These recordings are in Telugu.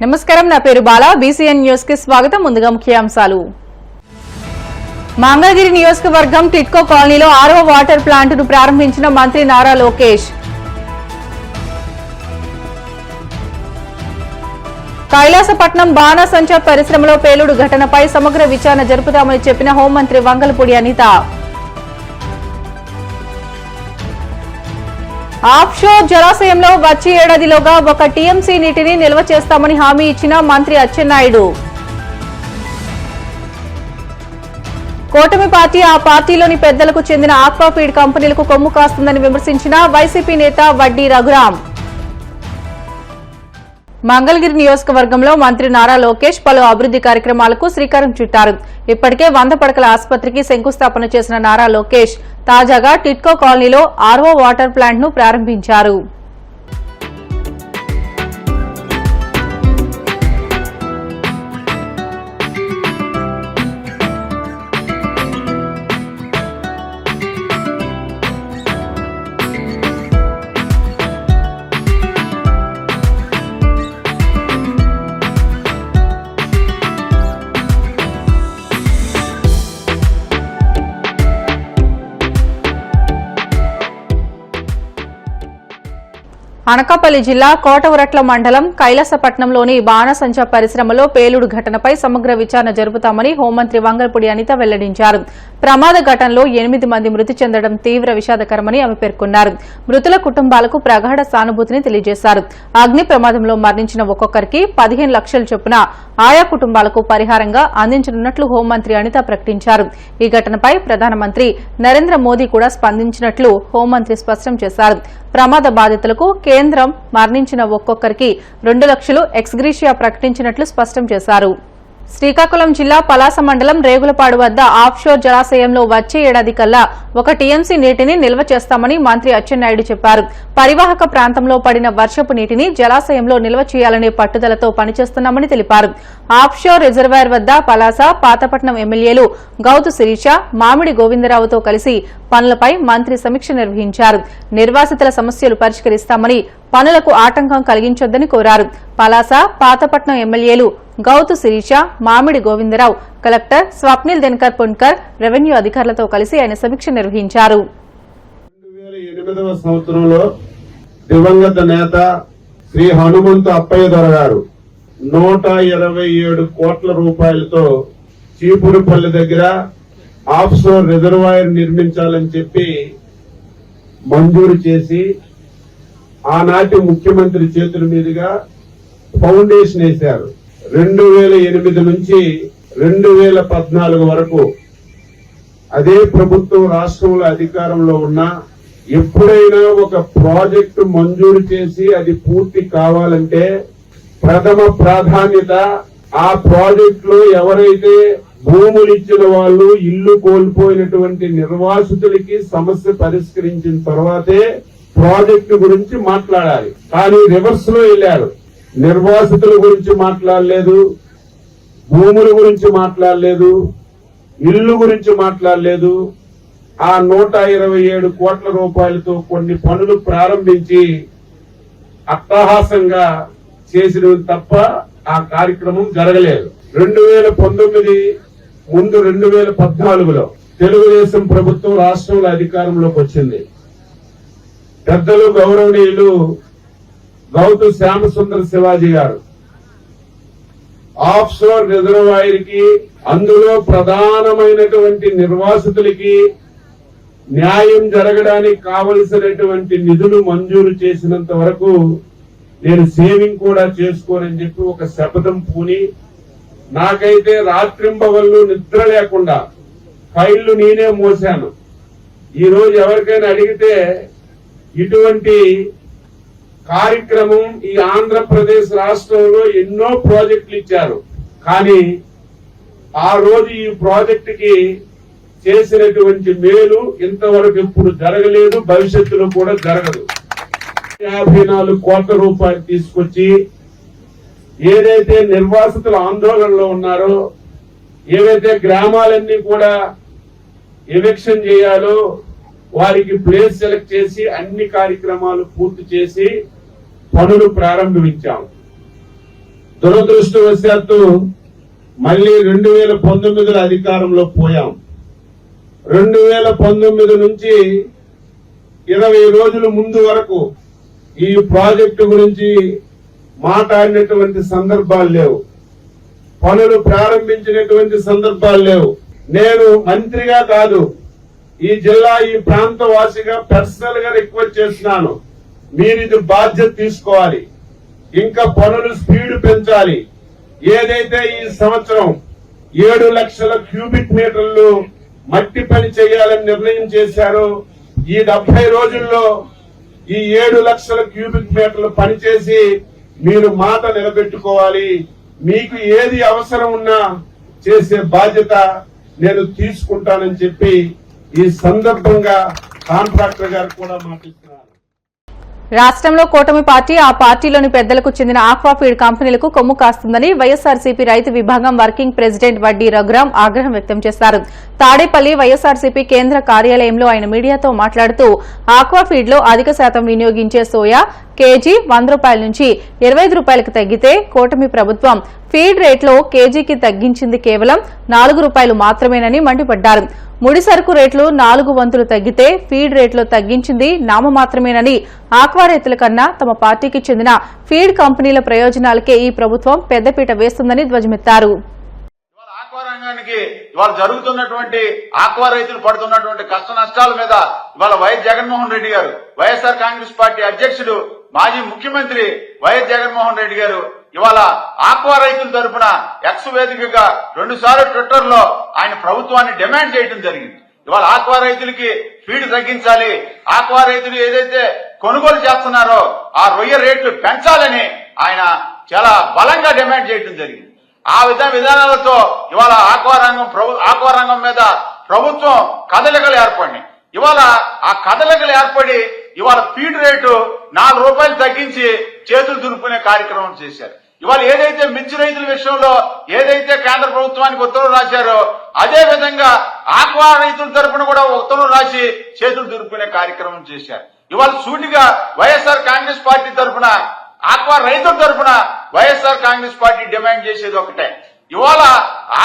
నమస్కారం, నా పేరు బాలా. బీసీఎన్ న్యూస్ కి స్వాగతం. ముందుగా ముఖ్యాంశాలు. మంగళగిరి నియోజకవర్గం టిట్కో కాలనీలో 6వ వాటర్ ప్లాంట్ ను ప్రారంభించిన మంత్రి నారా లోకేష్. కైలాసపట్నం బాణసంచా పరిశ్రమలో పేలుడు ఘటనపై సమగ్ర విచారణ జరుపుతామని చెప్పిన హోంమంత్రి వంగలపూడి అనిత. ఆఫ్షోర్ జలాశయంలో వచ్చే ఏడాదిలోగా 1 టీఎంసీ నీటిని నిల్వ చేస్తామని హామీ ఇచ్చిన మంత్రి అచ్చెన్నాయుడు. కూటమి పార్టీ ఆ పార్టీలోని పెద్దలకు చెందిన ఆక్వాఫీడ్ కంపెనీలకు కొమ్ము కాస్తుందని విమర్శించిన వైసీపీ నేత వడ్డీ రఘురాం. మంగళగిరి నియోజకవర్గంలో మంత్రి నారా లోకేష్ పలు అభివృద్ధి కార్యక్రమాలకు శ్రీకారం చుట్టారు. ఇప్పటికే 100 పడకల ఆసుపత్రికి శంకుస్థాపన చేసిన నారా లోకేష్ తాజాగా టిట్కో కాలనీలో 6వ వాటర్ ప్లాంట్ ను ప్రారంభించారు. అనకాపల్లి జిల్లా కోటవురట్ల మండలం కైలాసపట్నంలోని బాణసంచా పరిశ్రమలో పేలుడు ఘటనపై సమగ్ర విచారణ జరుపుతామని హోంమంత్రి వంగలపూడి అనిత వెల్లడించారు. ప్రమాద ఘటనలో 8 మంది మృతి చెందడం తీవ్ర విషాదకరమని ఆమె పేర్కొన్నారు. మృతుల కుటుంబాలకు ప్రగాఢ సానుభూతిని తెలియజేశారు. అగ్ని ప్రమాదంలో మరణించిన ఒక్కొక్కరికి 15 లక్షల చొప్పున ఆయా కుటుంబాలకు పరిహారంగా అందించనున్నట్లు హోంమంత్రి అనిత ప్రకటించారు. ఈ ఘటనపై ప్రధానమంత్రి నరేంద్ర మోదీ కూడా స్పందించినట్లు హోంమంత్రి స్పష్టం చేశారు. ప్రమాద బాధితులకు కేంద్రం మరణించిన ఒక్కొక్కరికి 2 లక్షలు ఎక్స్గ్రీషియా ప్రకటించినట్లు స్పష్టం చేశారు. శ్రీకాకుళం జిల్లా పలాస మండలం రేగులపాడు వద్ద ఆఫ్షోర్ జలాశయంలో వచ్చే ఏడాది కల్లా 1 టీఎంసీ నీటిని నిల్వ చేస్తామని మంత్రి అచ్చెన్నాయుడు చెప్పారు. పరివాహక ప్రాంతంలో పడిన వర్షపు నీటిని జలాశయంలో నిల్వ చేయాలనే పట్టుదలతో పనిచేస్తున్నామని తెలిపారు. ఆఫ్షోర్ రిజర్వాయర్ వద్ద పలాస, పాతపట్నం ఎమ్మెల్యేలు గౌతు శిరీష, మామిడి గోవిందరావుతో కలిసి పనులపై మంత్రి సమీక్ష నిర్వహించారు. నిర్వాసితుల సమస్యలు పరిష్కరిస్తామని, పనులకు ఆటంకం కలిగించొద్దని కోరారు. పలాస, పాతపట్నం ఎమ్మెల్యేలు గౌతు శిరీష, మామిడి గోవిందరావు, కలెక్టర్ స్వప్నిల్ దినకర్ పున్కర్, రెవెన్యూ అధికారులతో కలిసి ఆయన సమీక్ష నిర్వహించారు. 2008వ సంవత్సరంలో దివంగత నేత శ్రీ హనుమంతు అప్పయ్య దొర గారు 127 కోట్ల రూపాయలతో చీపురుపల్లి దగ్గర ఆఫ్షోర్ రిజర్వాయర్ నిర్మించాలని చెప్పి మంజూరు చేసి ఆనాటి ముఖ్యమంత్రి చేతుల మీదుగా ఫౌండేషన్ వేశారు. 2008 నుంచి 2014 వరకు అదే ప్రభుత్వం రాష్ట్రంలో అధికారంలో ఉన్నా ఎప్పుడైనా ఒక ప్రాజెక్టు మంజూరు చేసి అది పూర్తి కావాలంటే ప్రథమ ప్రాధాన్యత ఆ ప్రాజెక్ట్ లో ఎవరైతే భూములు ఇచ్చిన వాళ్ళు ఇల్లు కోల్పోయినటువంటి నిర్వాసితులకి సమస్య పరిష్కరించిన తర్వాతే ప్రాజెక్టు గురించి మాట్లాడాలి. కానీ రివర్స్ లో వెళ్ళారు. నిర్వాసితుల గురించి మాట్లాడలేదు, భూముల గురించి మాట్లాడలేదు, ఇల్లు గురించి మాట్లాడలేదు. ఆ 127 కోట్ల రూపాయలతో కొన్ని పనులు ప్రారంభించి అట్టహాసంగా చేసిన తప్ప ఆ కార్యక్రమం జరగలేదు. 2019 ముందు 2014లో తెలుగుదేశం ప్రభుత్వం రాష్ట్రంలో అధికారంలోకి వచ్చింది. పెద్దలు గౌరవనీయులు గౌతు శ్యామసుందర శివాజీ గారు ఆఫ్షోర్ రిజర్వాయర్ కి, అందులో ప్రధానమైనటువంటి నిర్వాసితులకి న్యాయం జరగడానికి కావలసినటువంటి నిధులు మంజూరు చేసినంత వరకు నేను సేవింగ్ కూడా చేసుకోనని చెప్పి ఒక శపథం పూని, నాకైతే రాత్రింబవళ్ళు నిద్ర లేకుండా ఫైళ్లు నేనే మోసాను. ఈ రోజు ఎవరికైనా అడిగితే ఇటువంటి కార్యక్రమం ఈ ఆంధ్రప్రదేశ్ రాష్ట్రంలో ఎన్నో ప్రాజెక్టులు ఇచ్చారు. కానీ ఆ రోజు ఈ ప్రాజెక్టుకి చేసినటువంటి మేలు ఇంతవరకు ఎప్పుడు జరగలేదు, భవిష్యత్తులో కూడా జరగదు. 54 కోట్ల రూపాయలు తీసుకొచ్చి ఏదైతే నిర్వాసితుల ఆందోళనలో ఉన్నారో, ఏవైతే గ్రామాలన్నీ కూడా ఎవిక్షన్ చేయాలో వారికి ప్లేస్ సెలెక్ట్ చేసి అన్ని కార్యక్రమాలు పూర్తి చేసి పనులు ప్రారంభించాం. దురదృష్టవశాత్తు మళ్ళీ 2019లో అధికారంలో పోయాం. 2019 నుంచి 20 రోజుల ముందు వరకు ఈ ప్రాజెక్టు గురించి మాట్లాడినటువంటి సందర్భాలు లేవు, పనులు ప్రారంభించినటువంటి సందర్భాలు లేవు. నేను మంత్రిగా కాదు, ఈ జిల్లా ఈ ప్రాంత వాసిగా పర్సనల్ గా రిక్వెస్ట్ చేస్తున్నాను, మీరు ఇది బాధ్యత తీసుకోవాలి. ఇంకా పనులు స్పీడ్ పెంచాలి. ఏదైతే ఈ సంవత్సరం 7 లక్షల క్యూబిక్ మీటర్లు మట్టి పని చేయాలని నిర్ణయం చేశారో, ఈ 70 రోజుల్లో ఈ 7 లక్షల క్యూబిక్ మీటర్లు పనిచేసి మీరు మాట నిలబెట్టుకోవాలి. మీకు ఏది అవసరం ఉన్నా చేసే బాధ్యత నేను తీసుకుంటానని చెప్పి ఈ సందర్భంగా కాంట్రాక్టర్ గారు కూడా మాటిస్తున్నారు. రాష్ట్రంలో కూటమి పార్టీ ఆ పార్టీలోని పెద్దలకు చెందిన ఆక్వాఫీడ్ కంపెనీలకు కొమ్ము కాస్తుందని వైఎస్సార్సీపీ రైతు విభాగం వర్కింగ్ ప్రెసిడెంట్ వడ్డీ రఘురాం ఆగ్రహం వ్యక్తం చేశారు. తాడేపల్లి వైఎస్సార్సీపీ కేంద్ర కార్యాలయంలో ఆయన మీడియాతో మాట్లాడుతూ ఆక్వాఫీడ్ లో అధిక శాతం వినియోగించే సోయా కేజీ 100 రూపాయల నుంచి 25 రూపాయలకు తగ్గితే కూటమి ప్రభుత్వం ఫీడ్ రేట్లో కేజీకి తగ్గించింది కేవలం 4 రూపాయలు మాత్రమేనని మండిపడ్డారు. ముడి సరుకు రేట్లు 4 వంతులు తగ్గితే ఫీడ్ రేట్లో తగ్గించింది నామమాత్రమేనని, ఆక్వా రైతుల కన్నా తమ పార్టీకి చెందిన ఫీడ్ కంపెనీల ప్రయోజనాలకే ఈ ప్రభుత్వం పెద్దపీట వేస్తుందని ధ్వజమెత్తారు. ఆక్వా రంగానికి ఇవాళ జరుగుతున్నటువంటి ఆక్వా రైతులు పడుతున్నటువంటి కష్ట నష్టాల మీద ఇవాళ వైఎస్ జగన్మోహన్ రెడ్డి గారు, వైఎస్ఆర్ కాంగ్రెస్ పార్టీ అధ్యక్షుడు మాజీ ముఖ్యమంత్రి వైఎస్ జగన్మోహన్ రెడ్డి గారు ఇవాళ ఆక్వా రైతుల తరఫున ఎక్స్ వేదికగా 2 సార్లు ట్విట్టర్ లో ఆయన ప్రభుత్వాన్ని డిమాండ్ చేయడం జరిగింది. ఇవాళ ఆక్వా రైతులకి ఫీడ్ తగ్గించాలి, ఆక్వా రైతులు ఏదైతే కొనుగోలు చేస్తున్నారో ఆ రొయ్య రేట్లు పెంచాలని ఆయన చాలా బలంగా డిమాండ్ చేయడం జరిగింది. ఆ విధానాలతో ఇవాళ ఆక్వా రంగం మీద ప్రభుత్వం కదలికలు ఏర్పడినాయి. ఇవాళ ఆ కదలికలు ఏర్పడి ఇవాళ ఫీడ్ రేటు 4 రూపాయలు తగ్గించి చేతులు దులుపుకునే కార్యక్రమం చేశారు. ఇవాళ ఏదైతే మిర్చి రైతుల విషయంలో ఏదైతే కేంద్ర ప్రభుత్వానికి ఉత్తర్వులు రాశారో అదే విధంగా ఆక్వా రైతుల తరఫున కూడా ఉత్తర్వులు రాసి చేతులు దులుపుకునే కార్యక్రమం చేశారు. ఇవాళ సూటిగా వైఎస్ఆర్ కాంగ్రెస్ పార్టీ తరఫున ఆక్వా రైతుల తరఫున వైఎస్ఆర్ కాంగ్రెస్ పార్టీ డిమాండ్ చేసేది ఒకటే, ఇవాళ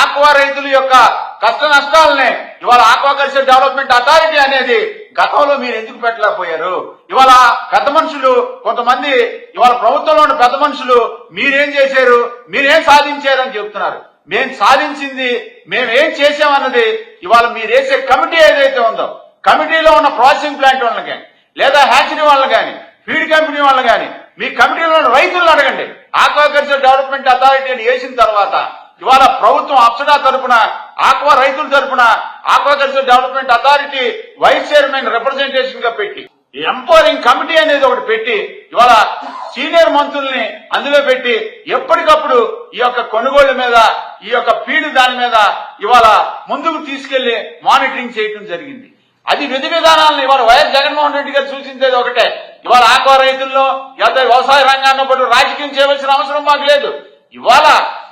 ఆక్వా రైతుల యొక్క కష్ట నష్టాలని ఇవాళ ఆక్వాకల్చర్ డెవలప్మెంట్ అథారిటీ అనేది గతంలో మీరు ఎందుకు పెట్టలేకపోయారు? ఇవాళ పెద్ద మనుషులు కొంతమంది ఇవాళ ప్రభుత్వంలో ఉన్న పెద్ద మనుషులు మీరేం చేశారు, మీరేం సాధించారు అని చెప్తున్నారు. మేం సాధించింది మేమేం చేశామన్నది ఇవాళ మీరు వేసే కమిటీ ఏదైతే ఉందో కమిటీలో ఉన్న ప్రాసెసింగ్ ప్లాంట్ వాళ్ళని కానీ లేదా హ్యాచరీ వాళ్ళని కానీ ఫీడ్ కంపెనీ వాళ్ళని కానీ మీ కమిటీలో ఉన్న రైతులను అడగండి. ఆక్వాకల్చర్ డెవలప్మెంట్ అథారిటీని వేసిన తర్వాత ఇవాళ ప్రభుత్వం అప్సడా తరఫున ఆక్వా రైతుల తరఫున aquaculture development authority vice chairman representation గా పెట్టి ఎంపవరింగ్ కమిటీ అనేది ఒకటి పెట్టి ఇవాళ సీనియర్ మంత్రుల్ని అందులో పెట్టి ఎప్పటికప్పుడు ఈ యొక్క కొనుగోళ్ల మీద ఈ యొక్క ఫీడ్ దాని మీద ఇవాళ ముందుకు తీసుకెళ్లి మానిటరింగ్ చేయడం జరిగింది. అది విధి విధానాలను ఇవాళ వైఎస్ జగన్మోహన్ రెడ్డి గారు సూచించేది ఒకటే, ఇవాళ ఆక్వా రైతుల్లో లేదా వ్యవసాయ రంగాన్ని పాటు రాజకీయం చేయవలసిన అవసరం మాకు లేదు. ఇవాళ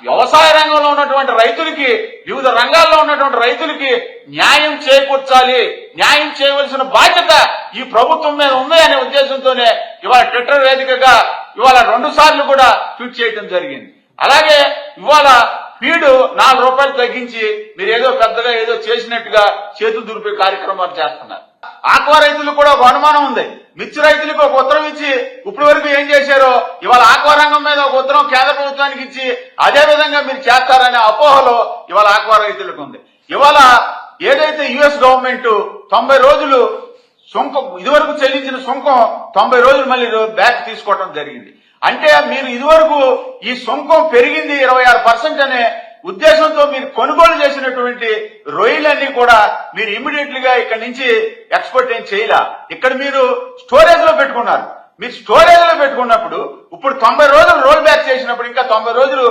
వ్యవసాయ రంగంలో ఉన్నటువంటి రైతులకి వివిధ రంగాల్లో ఉన్నటువంటి రైతులకి న్యాయం చేకూర్చాలి, న్యాయం చేయవలసిన బాధ్యత ఈ ప్రభుత్వం మీద ఉంది అనే ఉద్దేశంతోనే ఇవాళ ట్విట్టర్ వేదికగా ఇవాళ 2 సార్లు కూడా ట్వీట్ చేయడం జరిగింది. అలాగే ఇవాళ ఫీడ్ 4 రూపాయలు తగ్గించి మీరు ఏదో పెద్దగా ఏదో చేసినట్టుగా చేతులు దులిపే కార్యక్రమాలు చేస్తున్నారు. ఆక్వా రైతులు కూడా ఒక అనుమానం ఉంది. మిర్చి రైతులకు ఒక ఉత్తరం ఇచ్చి ఇప్పటి వరకు ఏం చేశారో ఇవాళ ఆక్వా రంగం మీద ఒక ఉత్తరం కేంద్ర ప్రభుత్వానికి ఇచ్చి అదే విధంగా మీరు చేస్తారనే అపోహలో ఇవాళ ఆక్వా రైతులకు ఉంది. ఇవాళ ఏదైతే యుఎస్ గవర్నమెంట్ 90 రోజులు సుంకం ఇదివరకు చెల్లించిన సుంకం 90 రోజులు మళ్ళీ బ్యాక్ తీసుకోవడం జరిగింది. అంటే మీరు ఇదివరకు ఈ సుంకం పెరిగింది 26% అనే ఉద్దేశంతో మీరు కొనుగోలు చేసినటువంటి రొయ్యలన్నీ కూడా మీరు ఇమ్మీడియట్ గా ఇక్కడ నుంచి ఎక్స్పోర్ట్ ఏం చేయలే. ఇక్కడ మీరు స్టోరేజ్ లో పెట్టుకున్నారు. మీరు స్టోరేజ్ లో పెట్టుకున్నప్పుడు ఇప్పుడు 90 రోజులు రోల్ బ్యాక్ చేసినప్పుడు ఇంకా 90 రోజులు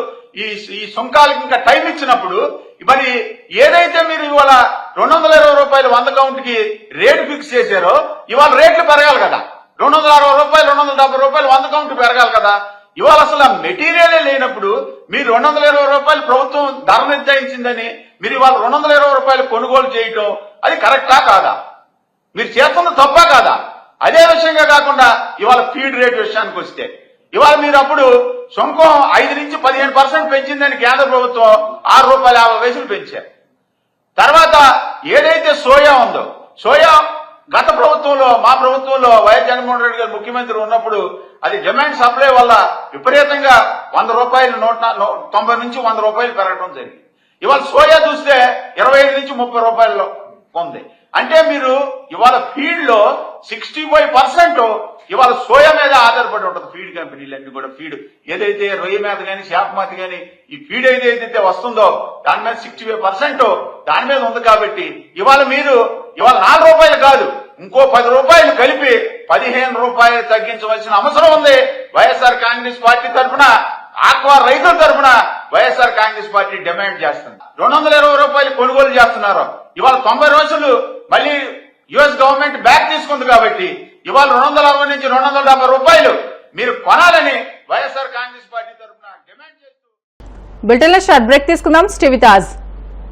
ఈ సుంకాలకి ఇంకా టైం ఇచ్చినప్పుడు మరి ఏదైతే మీరు ఇవాళ 220 రూపాయలు 100 కౌంట్ కి రేటు ఫిక్స్ చేశారో ఇవాళ రేట్లు పెరగాలి కదా. 260 రూపాయలు 270 రూపాయలు 100 కౌంట్ పెరగాలి కదా. ఇవాళ అసలు మెటీరియలే లేనప్పుడు మీరు 220 రూపాయలు ప్రభుత్వం ధర నిర్ణయించిందని మీరు ఇవాళ 220 రూపాయలు కొనుగోలు చేయటం అది కరెక్టా కాదా? మీరు చేస్తున్న తప్పా కాదా? అదే విషయంగా కాకుండా ఇవాళ ఫీడ్ రేట్ విషయానికి వస్తే ఇవాళ మీరు అప్పుడు సుంకం 5 నుంచి 15% పెంచిందని కేంద్ర ప్రభుత్వం ₹6.50 పెంచారు. తర్వాత ఏదైతే సోయా ఉందో, సోయా గత ప్రభుత్వంలో, మా ప్రభుత్వంలో వైఎస్ జగన్మోహన్ రెడ్డి గారు ముఖ్యమంత్రి ఉన్నప్పుడు అది డిమాండ్ సప్లై వల్ల విపరీతంగా ₹100 90 నుంచి ₹100 పెరగడం జరిగింది. ఇవాళ సోయా చూస్తే 25 నుంచి ₹30 ఉంది. అంటే మీరు ఇవాళ ఫీడ్ లో 65% ఇవాళ సోయా మీద ఆధారపడి ఉంటుంది. ఫీడ్ కంపెనీలన్నీ కూడా ఫీడ్ ఏదైతే రొయ్య మీద కానీ చేప మీద కానీ ఈ ఫీడ్ ఏదైతే వస్తుందో దాని మీద 65% దాని మీద ఉంది. కాబట్టి ఇవాళ మీరు ఇవాళ ₹4 కాదు, ఇంకో ₹10 కలిపి ₹15 తగ్గించవలసిన అవసరం ఉంది. వైఎస్ఆర్ కాంగ్రెస్ పార్టీ తరఫున, ఆక్వా రైతుల తరఫున వైఎస్ఆర్ కాంగ్రెస్ పార్టీ డిమాండ్ చేస్తుంది. ₹220 కొనుగోలు చేస్తున్నారు. ఇవాళ 90 రోజులు మళ్ళీ యుఎస్ గవర్నమెంట్ బ్యాక్ తీసుకుంది. కాబట్టి ఇవాళ ₹260 నుంచి ₹270 మీరు కొనాలని వైఎస్ఆర్ కాంగ్రెస్ పార్టీ తరఫున డిమాండ్ చేస్తూ బులెటిన్లో షార్ట్ బ్రేక్ తీసుకుందాం. Stay with us.